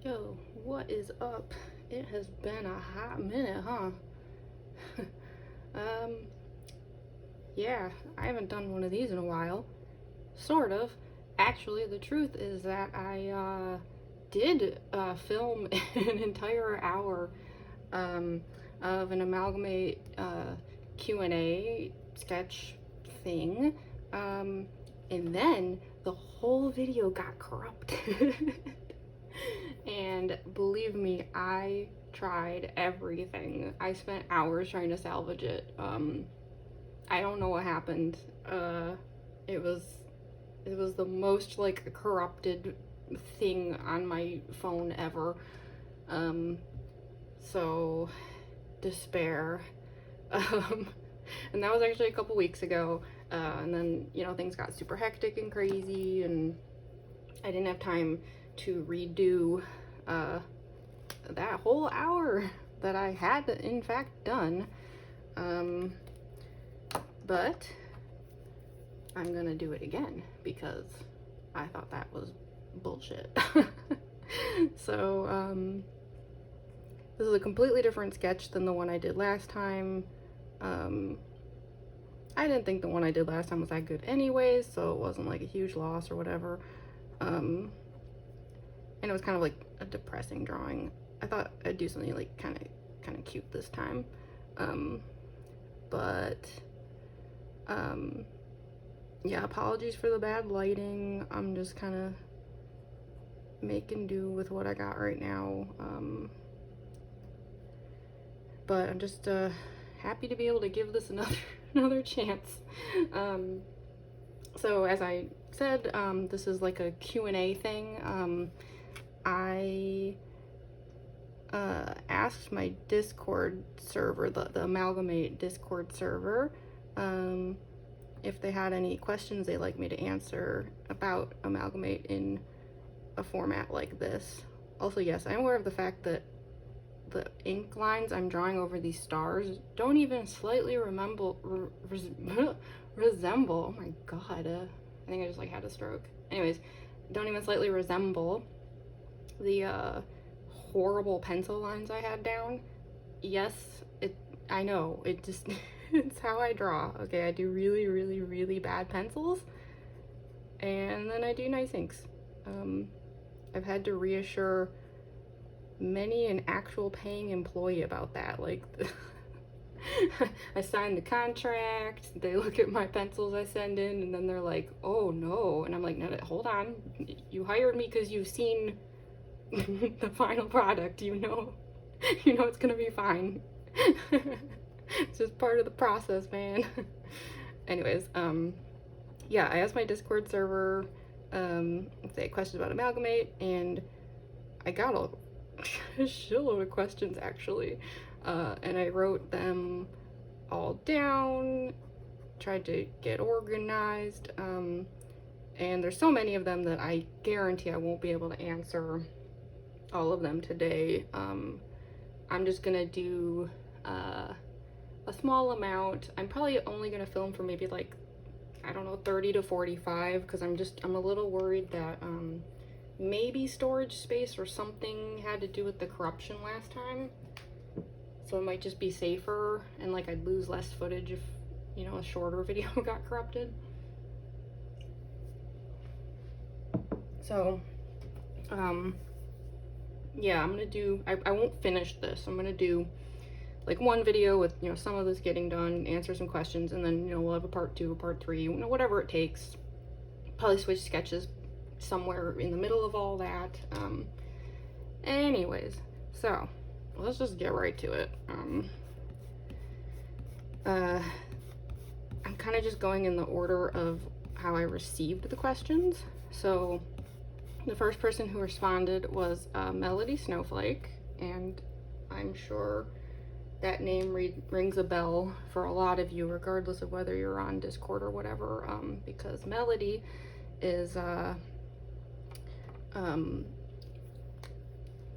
Yo, what is up? It has been a hot minute, huh? Yeah, I haven't done one of these in a while. Sort of. Actually, the truth is that I did film an entire hour of an Amalgamate Q&A sketch thing. And then the whole video got corrupted. And believe me, I tried everything. I spent hours trying to salvage it. I don't know what happened. It was the most like corrupted thing on my phone ever. So despair. And that was actually a couple weeks ago. And then, you know, things got super hectic and crazy, and I didn't have time to redo that whole hour that I had in fact done. But I'm gonna do it again because I thought that was bullshit. So this is a completely different sketch than the one I did last time. I didn't think the one I did last time was that good anyways, so it wasn't like a huge loss or whatever. And it was kind of like a depressing drawing. I thought I'd do something like kind of cute this time. Yeah, apologies for the bad lighting. I'm just kind of making do with what I got right now. But I'm just happy to be able to give this another chance. So as I said, this is like a Q&A thing. I asked my Discord server, the Amalgamate Discord server, if they had any questions they'd like me to answer about Amalgamate in a format like this. Also, yes, I'm aware of the fact that the ink lines I'm drawing over these stars don't even slightly resemble, oh my god, I think I just like had a stroke. Anyways, don't even slightly resemble the horrible pencil lines I had down. Yes, I know, it just, it's how I draw. Okay, I do really, really, really bad pencils, and then I do nice inks. I've had to reassure many an actual paying employee about that. Like, I signed the contract, they look at my pencils I send in, and then they're like, oh no. And I'm like, no, hold on. You hired me because you've seen the final product. You know it's gonna be fine. It's just part of the process, man. Anyways, yeah, I asked my Discord server if they had questions about Amalgamate, and I got a shitload of questions actually, and I wrote them all down, tried to get organized, and there's so many of them that I guarantee I won't be able to answer all of them today. I'm just gonna do a small amount. I'm probably only gonna film for maybe like, I don't know, 30 to 45, because I'm a little worried that maybe storage space or something had to do with the corruption last time, so it might just be safer, and like I'd lose less footage if, you know, a shorter video got corrupted. So yeah, I'm gonna do, I won't finish this. I'm gonna do like one video with, you know, some of this getting done, answer some questions, and then, you know, we'll have a part 2, a part 3, you know, whatever it takes. Probably switch sketches somewhere in the middle of all that. Anyways, so let's just get right to it. I'm kind of just going in the order of how I received the questions. So the first person who responded was Melody Snowflake, and I'm sure that name rings a bell for a lot of you, regardless of whether you're on Discord or whatever, because Melody is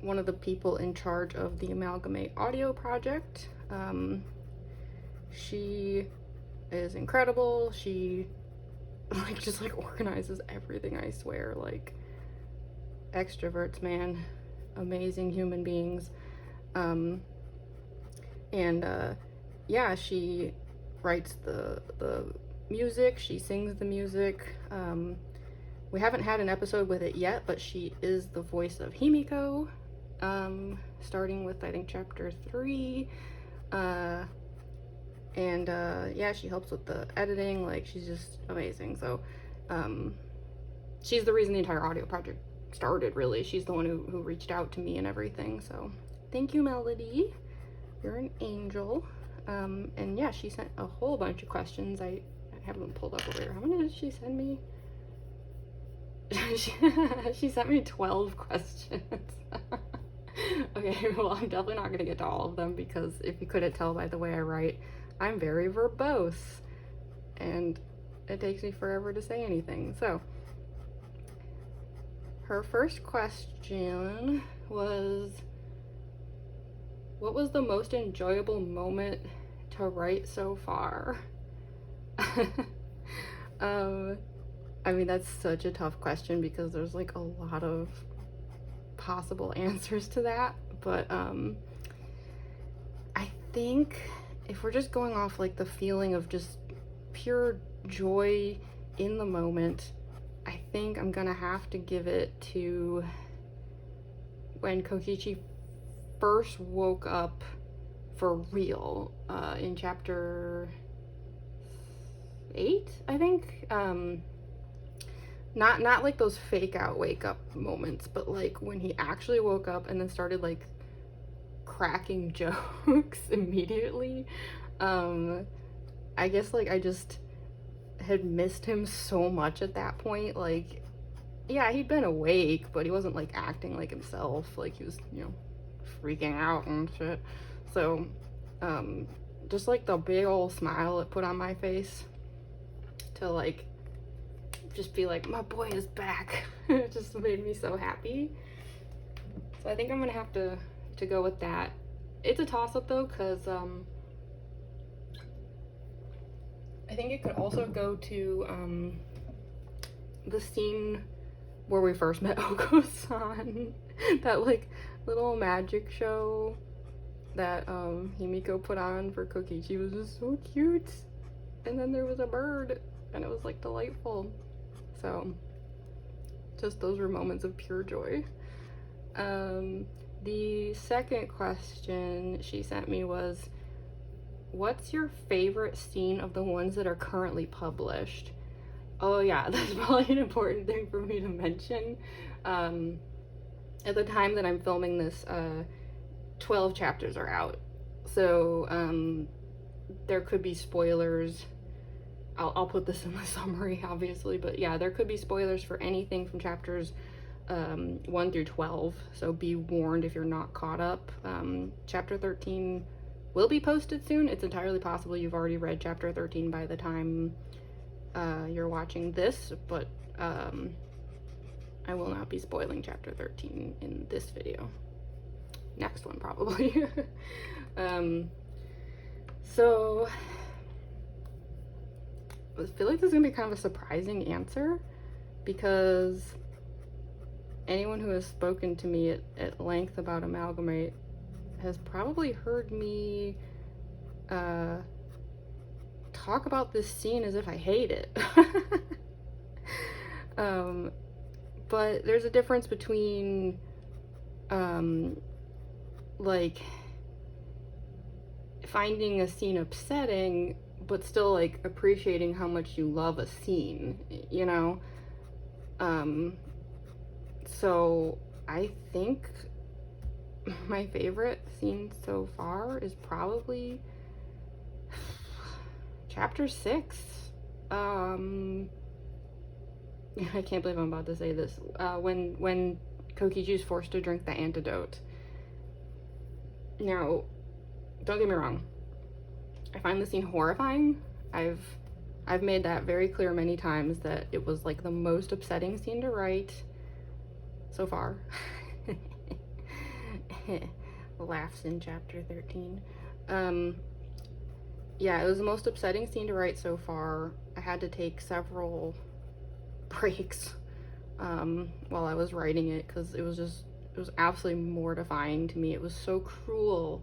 one of the people in charge of the Amalgamate audio project. She is incredible. She just organizes everything, I swear. Like, extroverts, man. amazing human beings. Yeah, she writes the music, she sings the music. We haven't had an episode with it yet, but she is the voice of Himiko, starting with, I think, chapter 3. Yeah, she helps with the editing. Like, she's just amazing. So she's the reason the entire audio project started, really. She's the one who reached out to me and everything. So thank you, Melody, you're an angel. And yeah, she sent a whole bunch of questions. I have them pulled up over here. How many did she send me? She sent me 12 questions. Okay, well, I'm definitely not gonna get to all of them, because if you couldn't tell by the way I write, I'm very verbose and it takes me forever to say anything. So her first question was, what was the most enjoyable moment to write so far? I mean, that's such a tough question, because there's like a lot of possible answers to that, but I think if we're just going off like the feeling of just pure joy in the moment, I think I'm gonna have to give it to when Kokichi first woke up for real, in chapter 8, I think. Not like those fake out wake up moments, but like when he actually woke up and then started like cracking jokes immediately. I guess like I just had missed him so much at that point. Like, yeah, he'd been awake, but he wasn't like acting like himself. Like, he was, you know, freaking out and shit. So just like the big old smile it put on my face to like just be like, my boy is back. It just made me so happy. So I think I'm gonna have to go with that. It's a toss-up though, because I think it could also go to the scene where we first met Oko-san. That like little magic show that Himiko put on for Kokichi was just so cute. And then there was a bird and it was like delightful. So just those were moments of pure joy. The second question she sent me was, what's your favorite scene of the ones that are currently published? Oh yeah, that's probably an important thing for me to mention. At the time that I'm filming this, 12 chapters are out. So there could be spoilers. I'll put this in the summary, obviously, but yeah, there could be spoilers for anything from chapters 1 through 12, so be warned if you're not caught up. Chapter 13 will be posted soon. It's entirely possible you've already read chapter 13 by the time you're watching this, but I will not be spoiling chapter 13 in this video. Next one, probably. So I feel like this is gonna be kind of a surprising answer, because anyone who has spoken to me at length about Amalgamate has probably heard me talk about this scene as if I hate it. But there's a difference between like finding a scene upsetting but still like appreciating how much you love a scene, you know? So I think my favorite scene so far is probably chapter 6. I can't believe I'm about to say this. When Kokichi's forced to drink the antidote. Now, don't get me wrong, I find the scene horrifying. I've made that very clear many times that it was like the most upsetting scene to write so far. Laughs in chapter 13. Yeah, it was the most upsetting scene to write so far. I had to take several breaks while I was writing it, because it was just absolutely mortifying to me. It was so cruel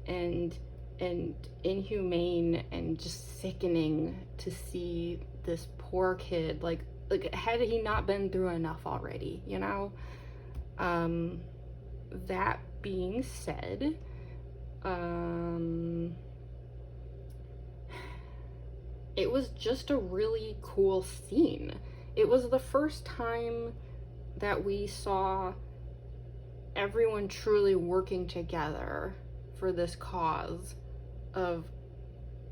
and inhumane and just sickening to see this poor kid, like had he not been through enough already, you know? That being said, it was just a really cool scene. It was the first time that we saw everyone truly working together for this cause of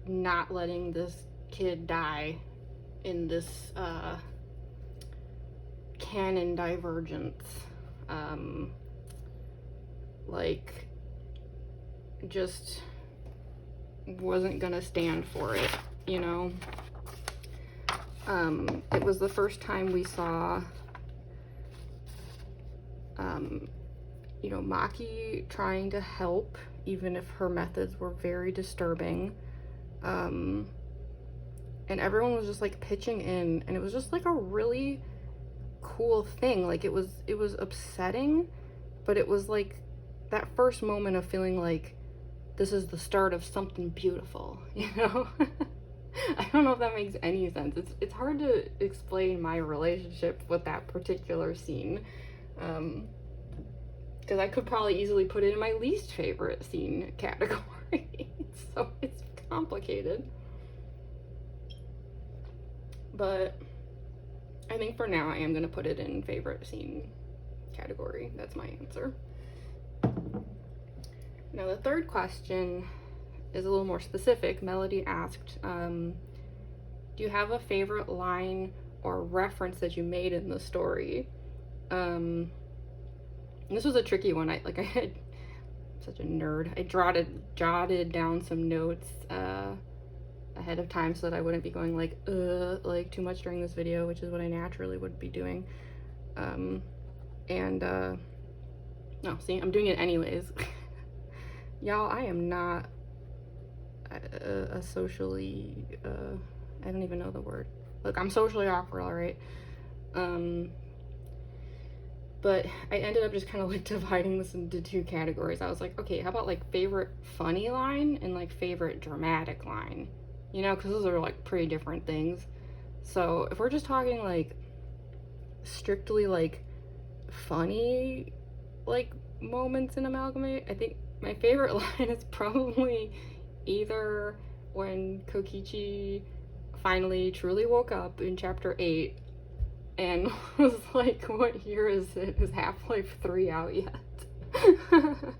not letting this kid die in this canon divergence. Like, just wasn't gonna stand for it, you know? It was the first time we saw you know, Maki trying to help, even if her methods were very disturbing. And everyone was just like pitching in, and it was just like a really cool thing. Like, it was upsetting, but it was like that first moment of feeling like this is the start of something beautiful, you know? I don't know if that makes any sense. It's hard to explain my relationship with that particular scene. Because I could probably easily put it in my least favorite scene category. So it's complicated. But I think for now I am going to put it in favorite scene category. That's my answer. Now the third question is a little more specific. Melody asked, do you have a favorite line or reference that you made in the story? This was a tricky one. I had such a nerd. I jotted down some notes ahead of time so that I wouldn't be going like too much during this video, which is what I naturally would be doing. No, see, I'm doing it anyways. Y'all, I am not a socially, I don't even know the word. Look, I'm socially awkward, all right? But I ended up just kind of like dividing this into two categories. I was like, okay, how about like favorite funny line and like favorite dramatic line? You know, because those are like pretty different things. So if we're just talking like strictly like funny like moments in Amalgamate, I think my favorite line is probably either when Kokichi finally truly woke up in chapter 8 and was like, what year is it? Is Half-Life 3 out yet? And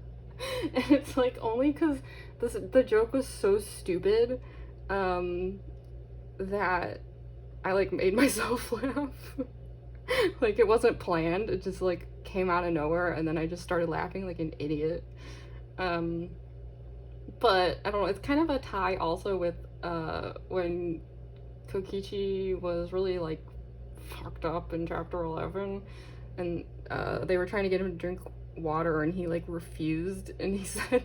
it's like only because the joke was so stupid that I like made myself laugh. Like, it wasn't planned, it just like came out of nowhere, and then I just started laughing like an idiot. But I don't know, it's kind of a tie also with when Kokichi was really like fucked up in chapter 11, and they were trying to get him to drink water, and he like refused, and he said,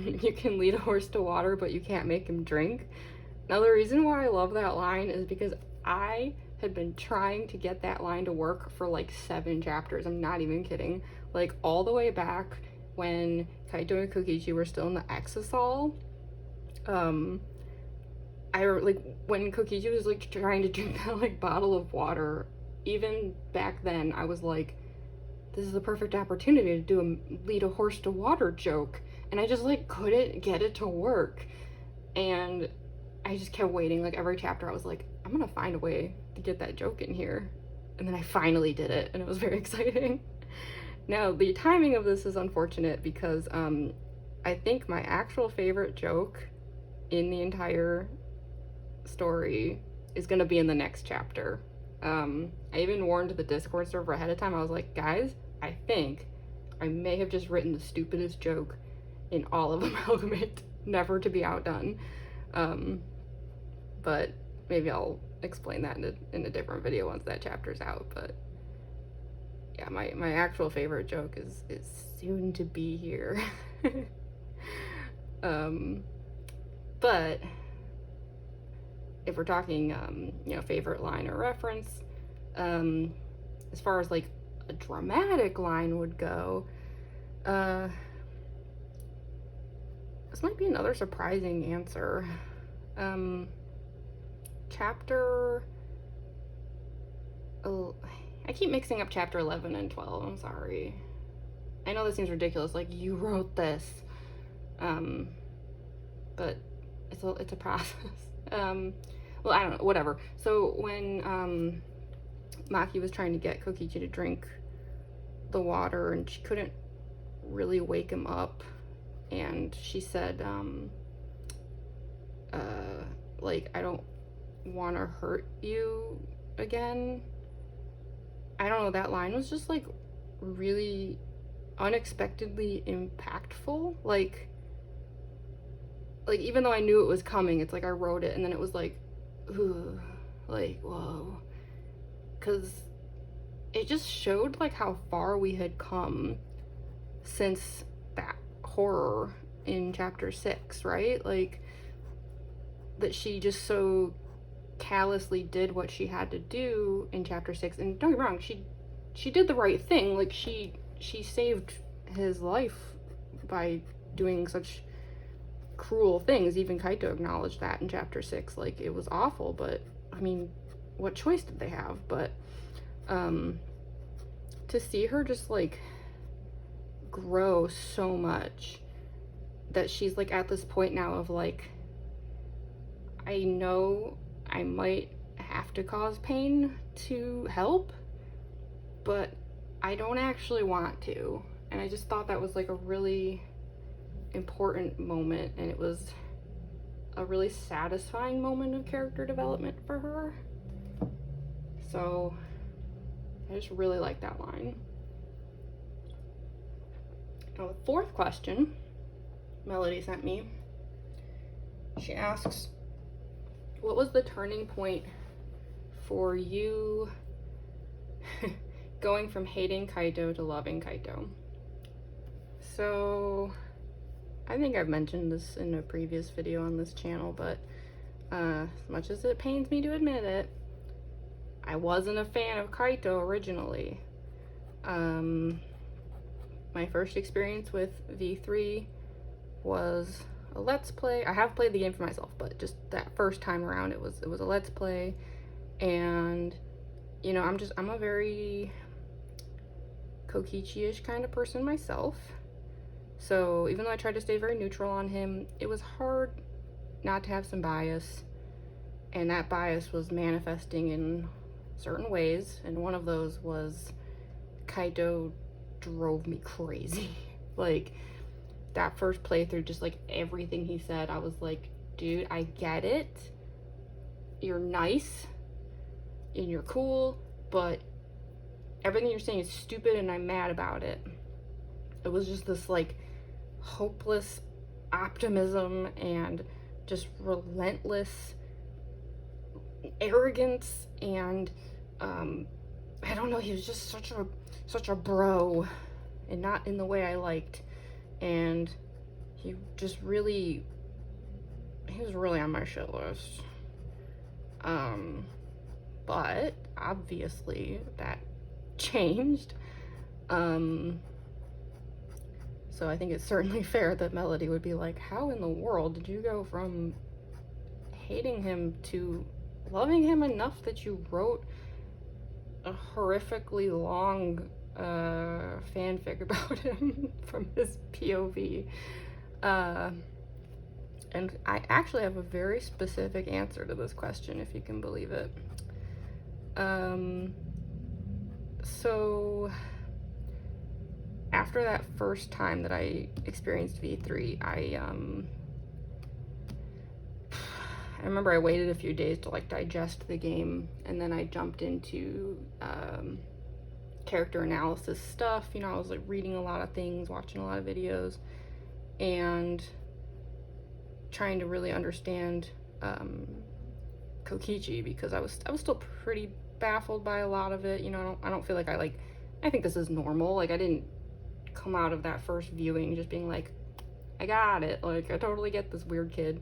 you can lead a horse to water, but you can't make him drink. Now the reason why I love that line is because I had been trying to get that line to work for like 7 chapters. I'm not even kidding. Like all the way back when Kaito and Kokichi were still in the Exisol. I like when Kokichi was like trying to drink that like bottle of water, even back then I was like, this is the perfect opportunity to do a lead a horse to water joke, and I just like couldn't get it to work, and I just kept waiting. Like every chapter I was like, I'm gonna find a way to get that joke in here, and then I finally did it, and it was very exciting. Now the timing of this is unfortunate because I think my actual favorite joke in the entire story is gonna be in the next chapter. I even warned the Discord server ahead of time. I was like, guys, I think I may have just written the stupidest joke in all of Amalgamate, never to be outdone. But maybe I'll explain that in a different video once that chapter's out. But yeah, my actual favorite joke is soon to be here. But if we're talking, you know, favorite line or reference, as far as like a dramatic line would go, this might be another surprising answer. Chapter... Oh, I keep mixing up chapter 11 and 12, I'm sorry. I know this seems ridiculous, like, you wrote this. But it's a process. Well, I don't know, whatever. So when Maki was trying to get Kokichi to drink the water and she couldn't really wake him up, and she said, like, I don't want to hurt you again. I don't know, that line was just, like, really unexpectedly impactful. Like, even though I knew it was coming, it's like I wrote it and then it was like, ooh, like, whoa. Because it just showed, like, how far we had come since that horror in chapter 6, right? Like, that she just so callously did what she had to do in chapter 6. And don't get me wrong, she did the right thing. Like, she saved his life by doing such cruel things. Even Kaito acknowledged that in chapter 6. Like, it was awful, but I mean, what choice did they have? But to see her just, like, grow so much that she's, like, at this point now of, like, I know I might have to cause pain to help, but I don't actually want to. And I just thought that was, like, a really important moment, and it was a really satisfying moment of character development for her. So I just really like that line. Now, the fourth question Melody sent me, she asks, what was the turning point for you going from hating Kaito to loving Kaito? So I think I've mentioned this in a previous video on this channel, but as much as it pains me to admit it, I wasn't a fan of Kaito originally. My first experience with V3 was a Let's Play. I have played the game for myself, but just that first time around, it was a Let's Play. And, you know, I'm a very Kokichi-ish kind of person myself. So even though I tried to stay very neutral on him, it was hard not to have some bias. And that bias was manifesting in certain ways. And one of those was Kaito drove me crazy. Like, that first playthrough, just, like, everything he said, I was like, dude, I get it. You're nice and you're cool, but everything you're saying is stupid and I'm mad about it. It was just this, like, hopeless optimism and just relentless arrogance, and I don't know, he was just such a bro, and not in the way I liked. And he was really on my shit list. But obviously that changed. So I think it's certainly fair that Melody would be like, how in the world did you go from hating him to loving him enough that you wrote a horrifically long fanfic about him from his POV? And I actually have a very specific answer to this question, if you can believe it. So after that first time that I experienced V3, I remember I waited a few days to, like, digest the game, and then I jumped into character analysis stuff. You know, I was, like, reading a lot of things, watching a lot of videos, and trying to really understand Kokichi, because I was still pretty baffled by a lot of it. You know, I don't feel like I think this is normal. Like, I didn't come out of that first viewing just being like, I got it. Like, I totally get this weird kid.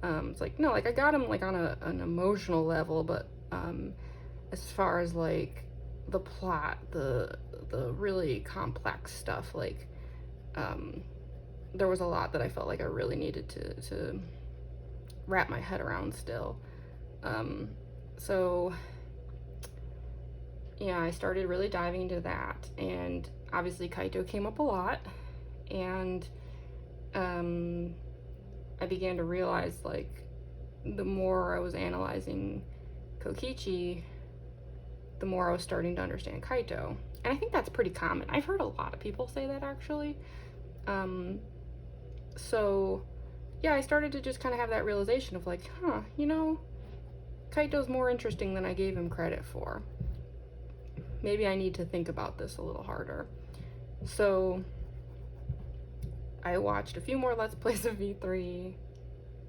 It's like, no, like, I got him, like, on an emotional level, but as far as, like, the plot, the the really complex stuff. Like, there was a lot that I felt like I really needed to wrap my head around still. So yeah, I started really diving into that, and obviously Kaito came up a lot, and I began to realize, like, the more I was analyzing Kokichi, the more I was starting to understand Kaito. And I think that's pretty common. I've heard a lot of people say that, actually. So yeah, I started to just kind of have that realization of like, you know, Kaito's more interesting than I gave him credit for. Maybe I need to think about this a little harder. So I watched a few more Let's Plays of V3.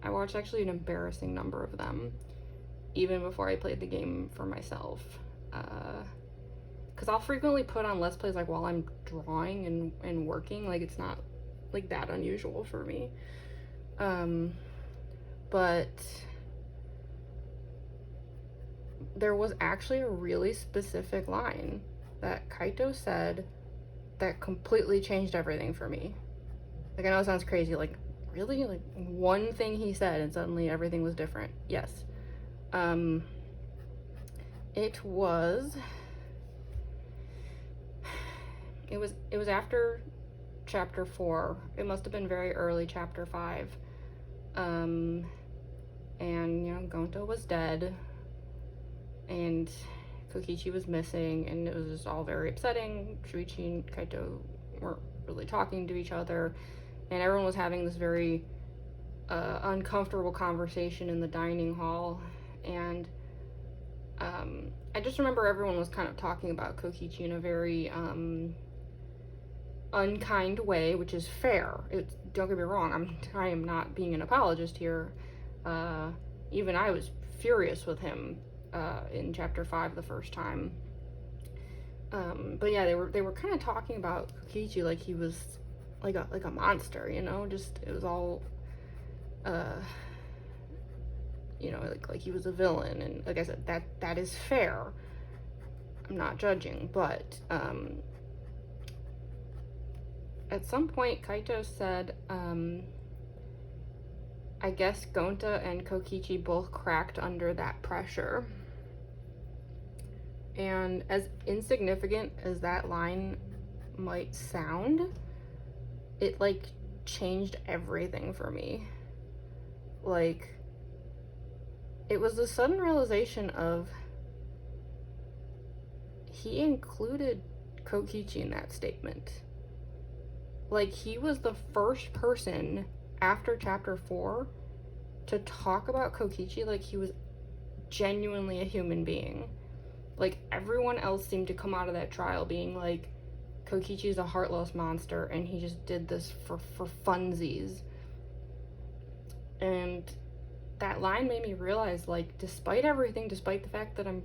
I watched actually an embarrassing number of them, even before I played the game for myself. Because I'll frequently put on Let's Plays like while I'm drawing and working. Like, it's not like that unusual for me. But there was actually a really specific line that Kaito said that completely changed everything for me. Like, I know it sounds crazy, like, really? Like, one thing he said and suddenly everything was different. Yes. It was after chapter 4. It must have been very early chapter 5. And, you know, Gonta was dead, and Kokichi was missing, and it was just all very upsetting. Shuichi and Kaito weren't really talking to each other, and everyone was having this very uncomfortable conversation in the dining hall. And I just remember everyone was kind of talking about Kokichi in a very unkind way, which is fair. Don't get me wrong, I am not being an apologist here. Even I was furious with him in chapter 5 the first time. But yeah, they were kind of talking about Kokichi like he was like a monster, you know. Just, it was all you know, like he was a villain. And like I said, that is fair. I'm not judging, but at some point Kaito said, I guess Gonta and Kokichi both cracked under that pressure. And as insignificant as that line might sound, it like changed everything for me. Like, it was a sudden realization of he included Kokichi in that statement. Like, he was the first person after chapter 4 to talk about Kokichi like he was genuinely a human being. Like, everyone else seemed to come out of that trial being like, Kokichi's a heartless monster and he just did this for funsies. And that line made me realize, like, despite everything, despite the fact that I'm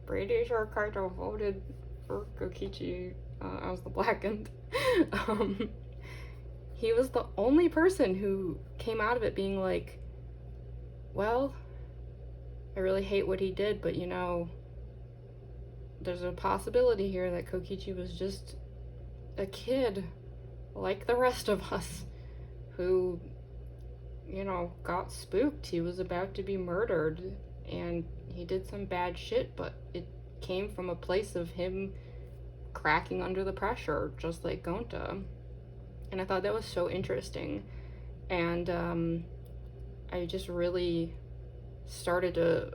pretty sure Kaito voted for Kokichi as the blackened, he was the only person who came out of it being like, well, I really hate what he did, but, you know, there's a possibility here that Kokichi was just a kid like the rest of us who, you know, got spooked. He was about to be murdered and he did some bad shit, but it came from a place of him cracking under the pressure, just like Gonta. And I thought that was so interesting. And I just really started to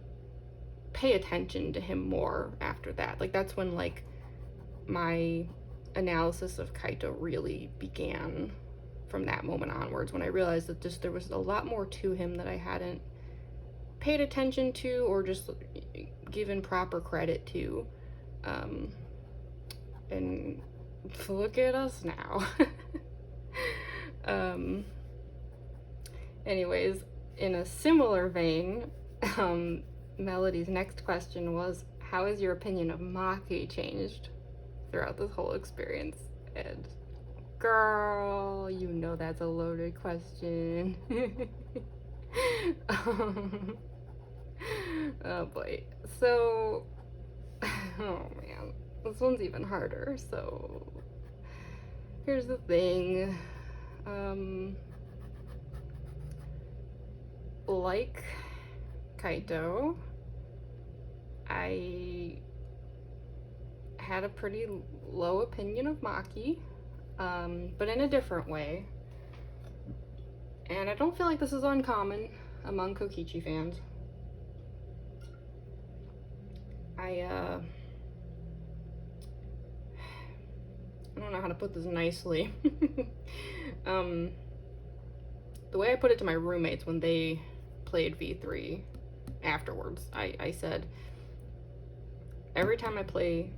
pay attention to him more after that. Like, that's when, like, my analysis of Kaito really began, from that moment onwards, when I realized that just there was a lot more to him that I hadn't paid attention to or just given proper credit to. And look at us now. Anyways, in a similar vein, Melody's next question was, how has your opinion of Maki changed throughout this whole experience? And girl, you know that's a loaded question. Oh boy. So, oh man. This one's even harder, so here's the thing. Like Kaito, I had a pretty low opinion of Maki, but in a different way. And I don't feel like this is uncommon among Kokichi fans. I don't know how to put this nicely. The way I put it to my roommates when they played V3 afterwards, I said, every time I play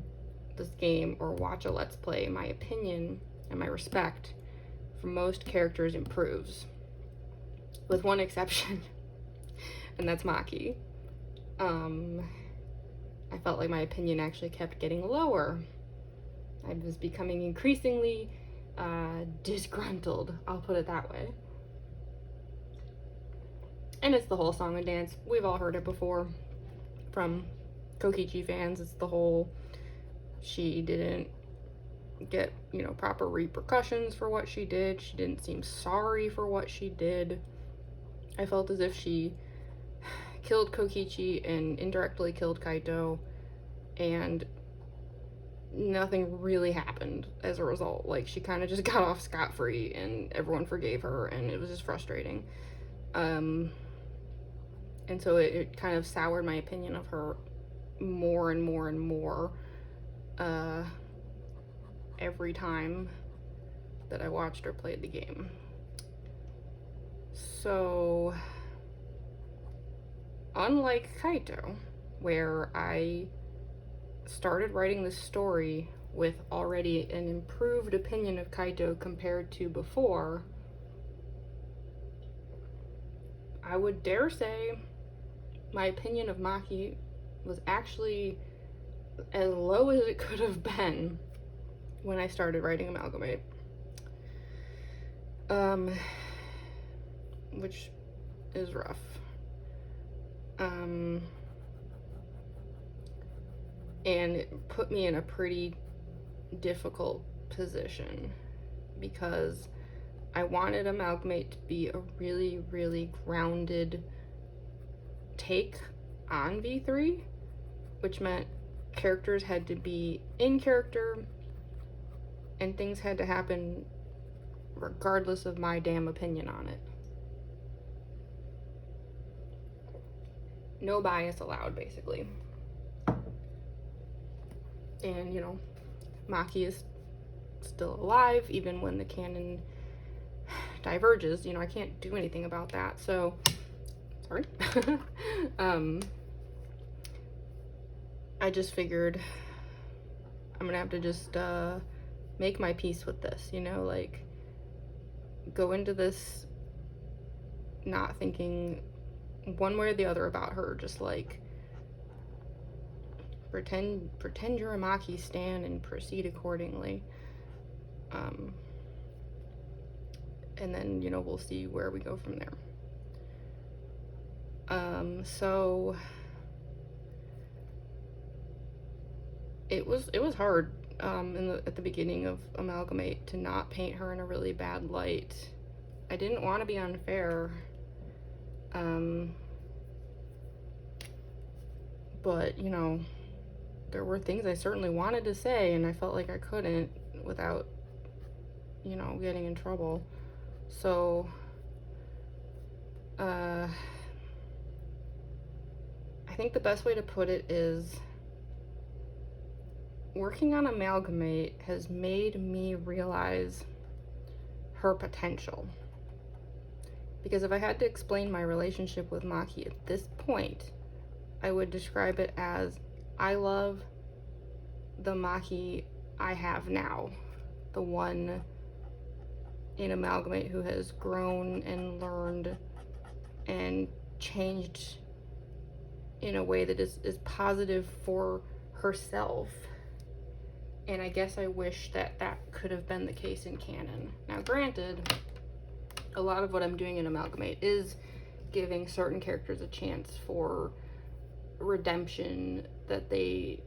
this game or watch a Let's Play, my opinion and my respect for most characters improves. With one exception, and that's Maki. I felt like my opinion actually kept getting lower. I was becoming increasingly disgruntled, I'll put it that way. And it's the whole song and dance. We've all heard it before from Kokichi fans. It's the whole, she didn't get, you know, proper repercussions for what she did. She didn't seem sorry for what she did. I felt as if she killed Kokichi and indirectly killed Kaito, and nothing really happened as a result. Like, she kind of just got off scot-free and everyone forgave her, and it was just frustrating. And so it kind of soured my opinion of her more and more and more every time that I watched or played the game. So, unlike Kaito, where I started writing this story with already an improved opinion of Kaito compared to before, I would dare say my opinion of Maki was actually as low as it could have been when I started writing Amalgamate. Which is rough. And it put me in a pretty difficult position because I wanted Amalgamate to be a really, really grounded take on V3, which meant characters had to be in character and things had to happen regardless of my damn opinion on it. No bias allowed, basically. And, you know, Maki is still alive, even when the canon diverges. You know, I can't do anything about that, so, sorry. I just figured I'm gonna have to just, make my peace with this, you know, like, go into this not thinking one way or the other about her, just like pretend you're a Maki stan and proceed accordingly. And then, you know, we'll see where we go from there. So it was hard at the beginning of Amalgamate to not paint her in a really bad light. I didn't want to be unfair. But, you know, there were things I certainly wanted to say, and I felt like I couldn't without, you know, getting in trouble. So, I think the best way to put it is working on Amalgamate has made me realize her potential. Because if I had to explain my relationship with Maki at this point, I would describe it as I love the Maki I have now. The one in Amalgamate who has grown and learned and changed in a way that is positive for herself. And I guess I wish that could have been the case in canon. Now, granted, a lot of what I'm doing in Amalgamate is giving certain characters a chance for redemption that they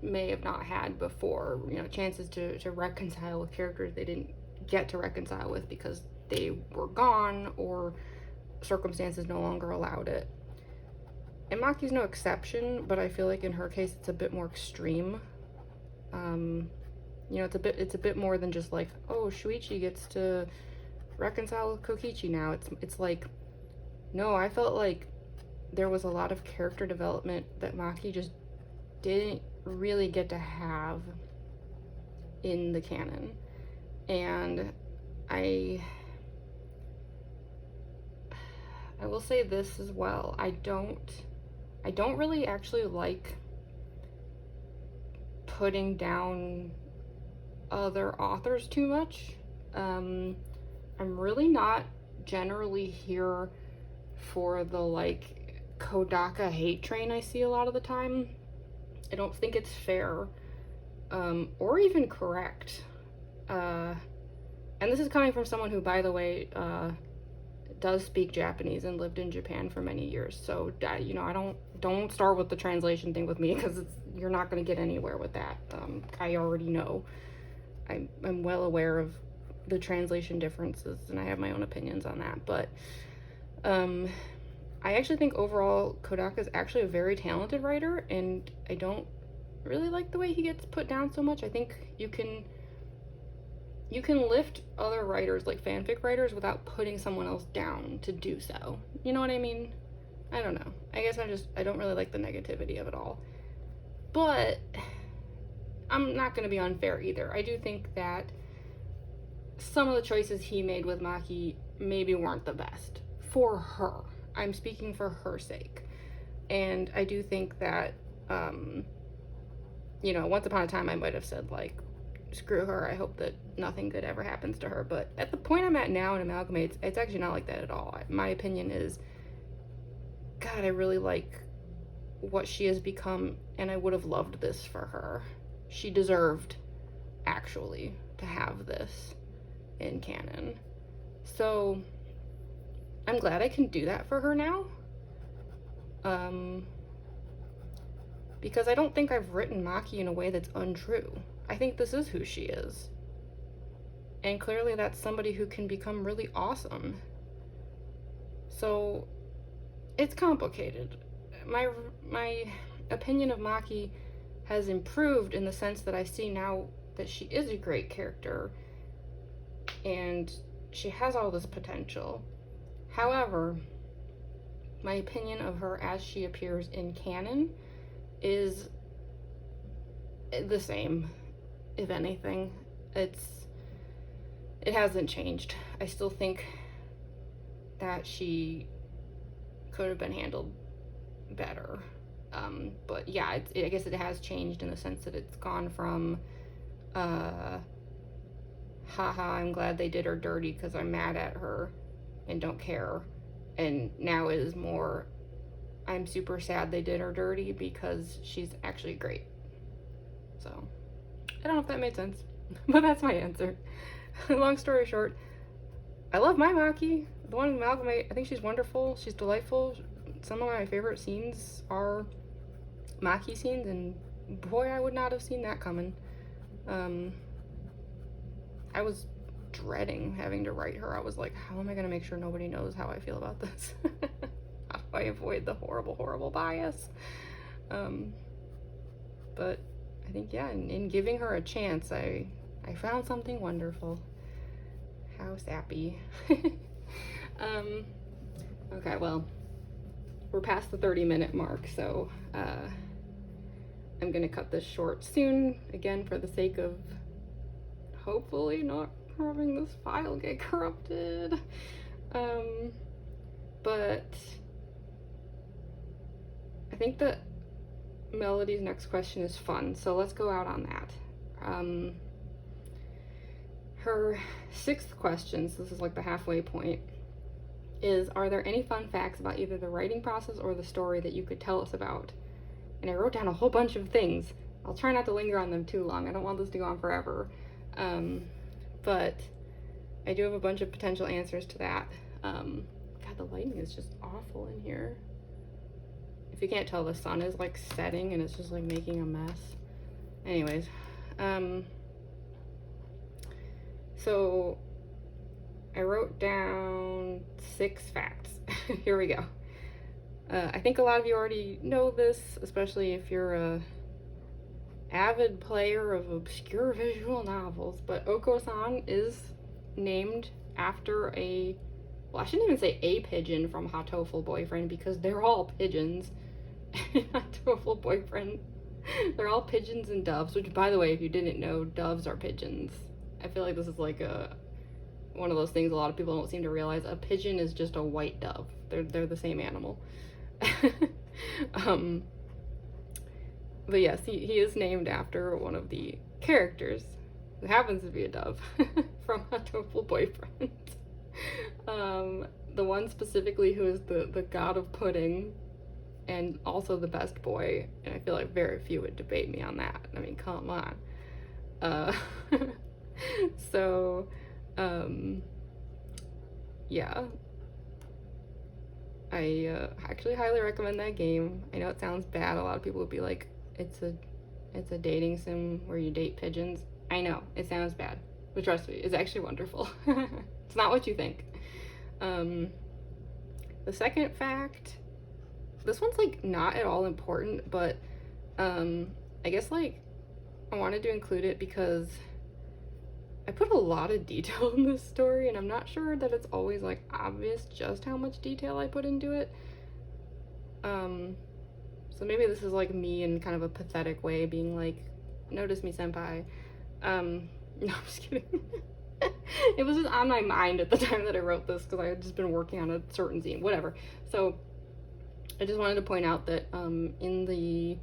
may have not had before, you know, chances to reconcile with characters they didn't get to reconcile with because they were gone or circumstances no longer allowed it. And Maki's no exception, but I feel like in her case it's a bit more extreme. You know, it's a bit more than just like, oh, Shuichi gets to reconcile with Kokichi now. It's like, no, I felt like there was a lot of character development that Maki just didn't really get to have in the canon. And I will say this as well. I don't really actually like putting down other authors too much. I'm really not generally here for the like Kodaka hate train I see a lot of the time. I don't think it's fair, or even correct. And this is coming from someone who, by the way, does speak Japanese and lived in Japan for many years. So, you know, I don't start with the translation thing with me, because you're not going to get anywhere with that. I already know. I'm well aware of the translation differences, and I have my own opinions on that. But I actually think overall Kodaka is actually a very talented writer, and I don't really like the way he gets put down so much. I think you can lift other writers, like fanfic writers, without putting someone else down to do so. You know what I mean? I don't know. I guess I don't really like the negativity of it all. But I'm not going to be unfair either. I do think that some of the choices he made with Maki maybe weren't the best for her. I'm speaking for her sake. And I do think that, you know, once upon a time I might have said, like, screw her, I hope that nothing good ever happens to her. But at the point I'm at now in Amalgamate, it's actually not like that at all. My opinion is, God, I really like what she has become, and I would have loved this for her. She deserved, actually, to have this in canon. So I'm glad I can do that for her now. Because I don't think I've written Maki in a way that's untrue. I think this is who she is. And clearly that's somebody who can become really awesome. So it's complicated. My opinion of Maki has improved in the sense that I see now that she is a great character and she has all this potential. However, my opinion of her as she appears in canon is the same, if anything. It hasn't changed. I still think that she could have been handled better. But yeah, I guess it has changed in the sense that it's gone from haha, I'm glad they did her dirty because I'm mad at her and don't care, and now it is more, I'm super sad they did her dirty because she's actually great. So I don't know if that made sense, but that's my answer. Long story short, I love my Maki, the one in Amalgamate. I think she's wonderful, she's delightful. Some of my favorite scenes are Maki scenes, and boy, I would not have seen that coming. I was dreading having to write her. I was like, how am I going to make sure nobody knows how I feel about this? How do I avoid the horrible bias? But I think, yeah, in giving her a chance, I found something wonderful. How sappy. Okay, well, we're past the 30-minute mark, so I'm gonna cut this short soon, again, for the sake of hopefully not having this file get corrupted. But I think that Melody's next question is fun, so let's go out on that. Her sixth question, so this is like the halfway point, is, are there any fun facts about either the writing process or the story that you could tell us about? And I wrote down a whole bunch of things. I'll try not to linger on them too long. I don't want this to go on forever. But I do have a bunch of potential answers to that. God, the lighting is just awful in here. If you can't tell, the sun is like setting and it's just like making a mess. Anyways, so I wrote down 6 facts. Here we go. I think a lot of you already know this, especially if you're a avid player of obscure visual novels, but Oko-san is named after well, I shouldn't even say a pigeon from Hatoful Boyfriend, because they're all pigeons in Hatoful Boyfriend. They're all pigeons and doves, which, by the way, if you didn't know, doves are pigeons. I feel like this is like one of those things a lot of people don't seem to realize. A pigeon is just a white dove. They're the same animal. But yes, he is named after one of the characters, who happens to be a dove, from Hatoful Boyfriend. The one specifically who is the god of pudding, and also the best boy, and I feel like very few would debate me on that. I mean, come on. So, yeah. I actually highly recommend that game. I know it sounds bad. A lot of people would be like, it's a dating sim where you date pigeons. I know, it sounds bad, but trust me, it's actually wonderful. It's not what you think. The second fact, this one's like not at all important, but I guess like I wanted to include it because I put a lot of detail in this story, and I'm not sure that it's always like obvious just how much detail I put into it. So maybe this is like me in kind of a pathetic way, being like, notice me, senpai. No, I'm just kidding. It was just on my mind at the time that I wrote this, because I had just been working on a certain scene, whatever. So I just wanted to point out that in the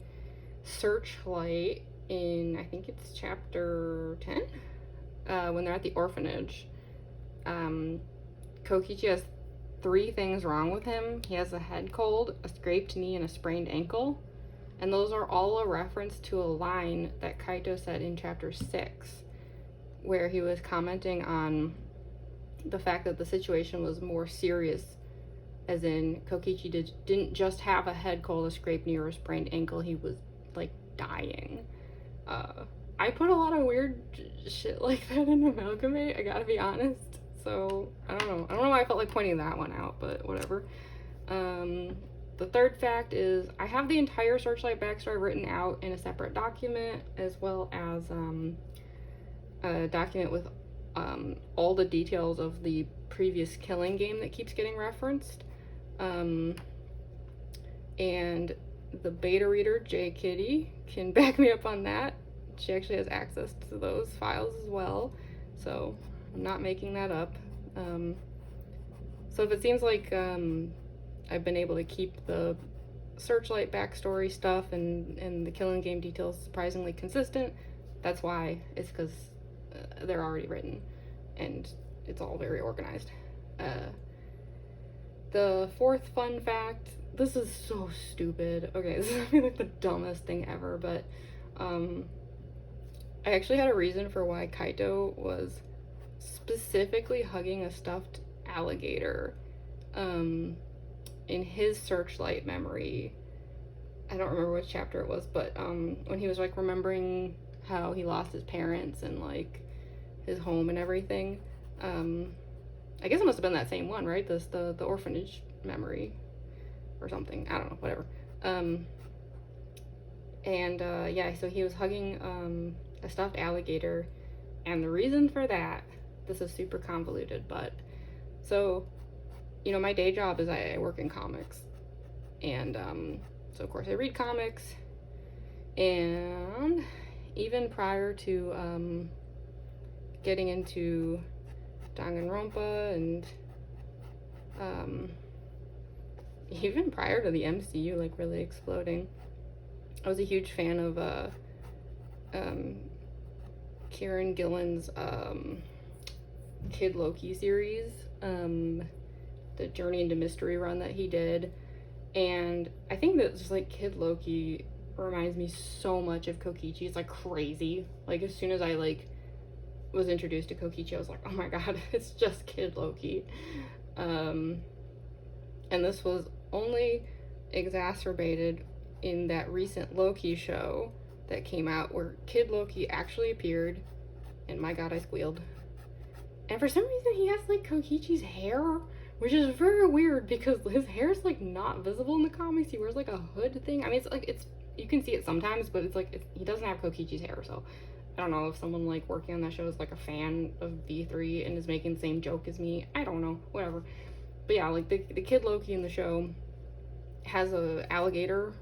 searchlight, in I think it's chapter 10, when they're at the orphanage, Kokichi has 3 things wrong with him. He has a head cold, a scraped knee, and a sprained ankle. And those are all a reference to a line that Kaito said in chapter 6, where he was commenting on the fact that the situation was more serious, as in Kokichi didn't just have a head cold, a scraped knee, or a sprained ankle. He was like dying. I put a lot of weird shit like that in Amalgamate, I gotta be honest. So I don't know why I felt like pointing that one out, but whatever. The third fact is I have the entire Searchlight backstory written out in a separate document, as well as a document with all the details of the previous Killing game that keeps getting referenced. And the beta reader, J Kitty, can back me up on that. She actually has access to those files as well, so I'm not making that up. So if it seems like I've been able to keep the Searchlight backstory stuff and the Killing game details surprisingly consistent, that's why. It's because they're already written and it's all very organized. The fourth fun fact, this is so stupid. Okay, this is gonna be like the dumbest thing ever, but I actually had a reason for why Kaito was specifically hugging a stuffed alligator in his Searchlight memory. I don't remember which chapter it was, but when he was like remembering how he lost his parents and like his home and everything. I guess it must have been that same one, right? The orphanage memory or something. I don't know, whatever. Yeah, so he was hugging a stuffed alligator, and the reason for that, this is super convoluted, but so, you know, my day job is I work in comics, and so of course I read comics, and even prior to getting into Danganronpa and even prior to the MCU like really exploding, I was a huge fan of Kieran Gillen's Kid Loki series, the Journey into Mystery run that he did, and I think that just like Kid Loki reminds me so much of Kokichi. It's like crazy. Like as soon as I like was introduced to Kokichi, I was like, oh my god, it's just Kid Loki. And this was only exacerbated in that recent Loki show that came out where Kid Loki actually appeared, and my god, I squealed. And for some reason he has like Kokichi's hair, which is very weird because his hair's like not visible in the comics. He wears like a hood thing. I mean, it's you can see it sometimes, but it's like he doesn't have Kokichi's hair, so I don't know if someone like working on that show is like a fan of V3 and is making the same joke as me. I don't know, whatever. But yeah, like the Kid Loki in the show has a alligator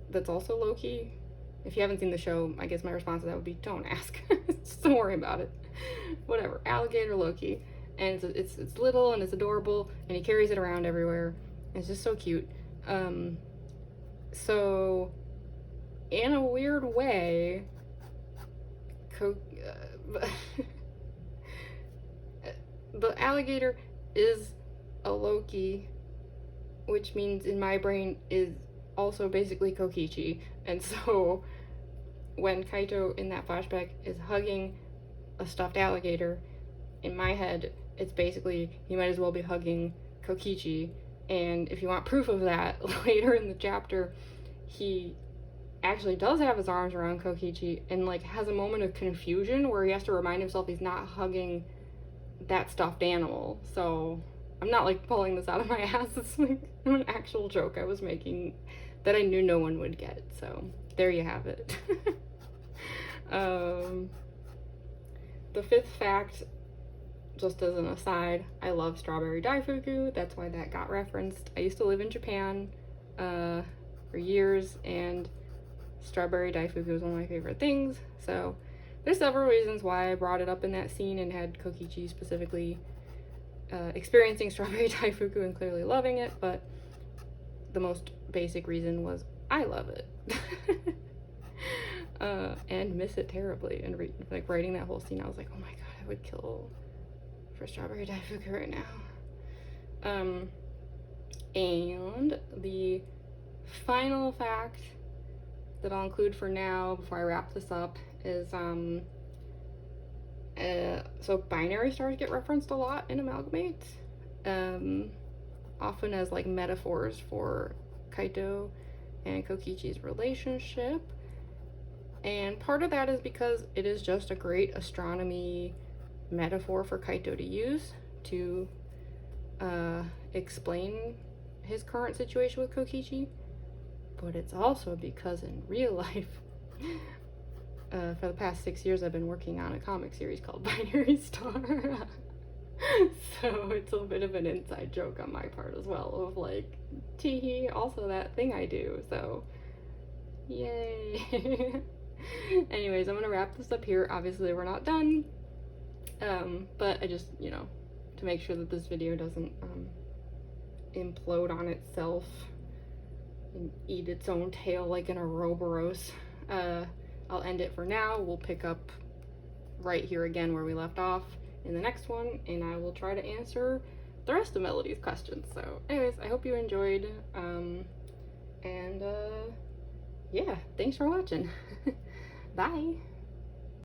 that's also Loki. If you haven't seen the show, I guess my response to that would be don't ask. Just don't worry about it. Whatever. Alligator Loki. And it's little and it's adorable and he carries it around everywhere. It's just so cute. So in a weird way, the alligator is a Loki, which means in my brain is also basically Kokichi. And so when Kaito in that flashback is hugging a stuffed alligator, in my head it's basically he might as well be hugging Kokichi. And if you want proof of that, later in the chapter he actually does have his arms around Kokichi and like has a moment of confusion where he has to remind himself he's not hugging that stuffed animal. So I'm not like pulling this out of my ass. It's like an actual joke I was making that I knew no one would get. So there you have it. The fifth fact, just as an aside, I love strawberry daifuku. That's why that got referenced. I used to live in Japan for years, and strawberry daifuku is one of my favorite things. So there's several reasons why I brought it up in that scene and had Kokichi specifically experiencing strawberry daifuku and clearly loving it, but the most basic reason was I love it. And miss it terribly. And like writing that whole scene, I was like, oh my god, I would kill for strawberry daifuku right now. And the final fact that I'll include for now before I wrap this up is so binary stars get referenced a lot in Amalgamate, often as like metaphors for Kaito and Kokichi's relationship. And part of that is because it is just a great astronomy metaphor for Kaito to use to explain his current situation with Kokichi. But it's also because in real life, for the past 6 years, I've been working on a comic series called Binary Star. So it's a bit of an inside joke on my part as well, of like, teehee, also that thing I do. So, yay. Anyways, I'm gonna wrap this up here. Obviously, we're not done. But I just, to make sure that this video doesn't implode on itself and eat its own tail like an Ouroboros, I'll end it for now. We'll pick up right here again where we left off in the next one, and I will try to answer the rest of Melody's questions. So anyways, I hope you enjoyed, and yeah, thanks for watching. Bye.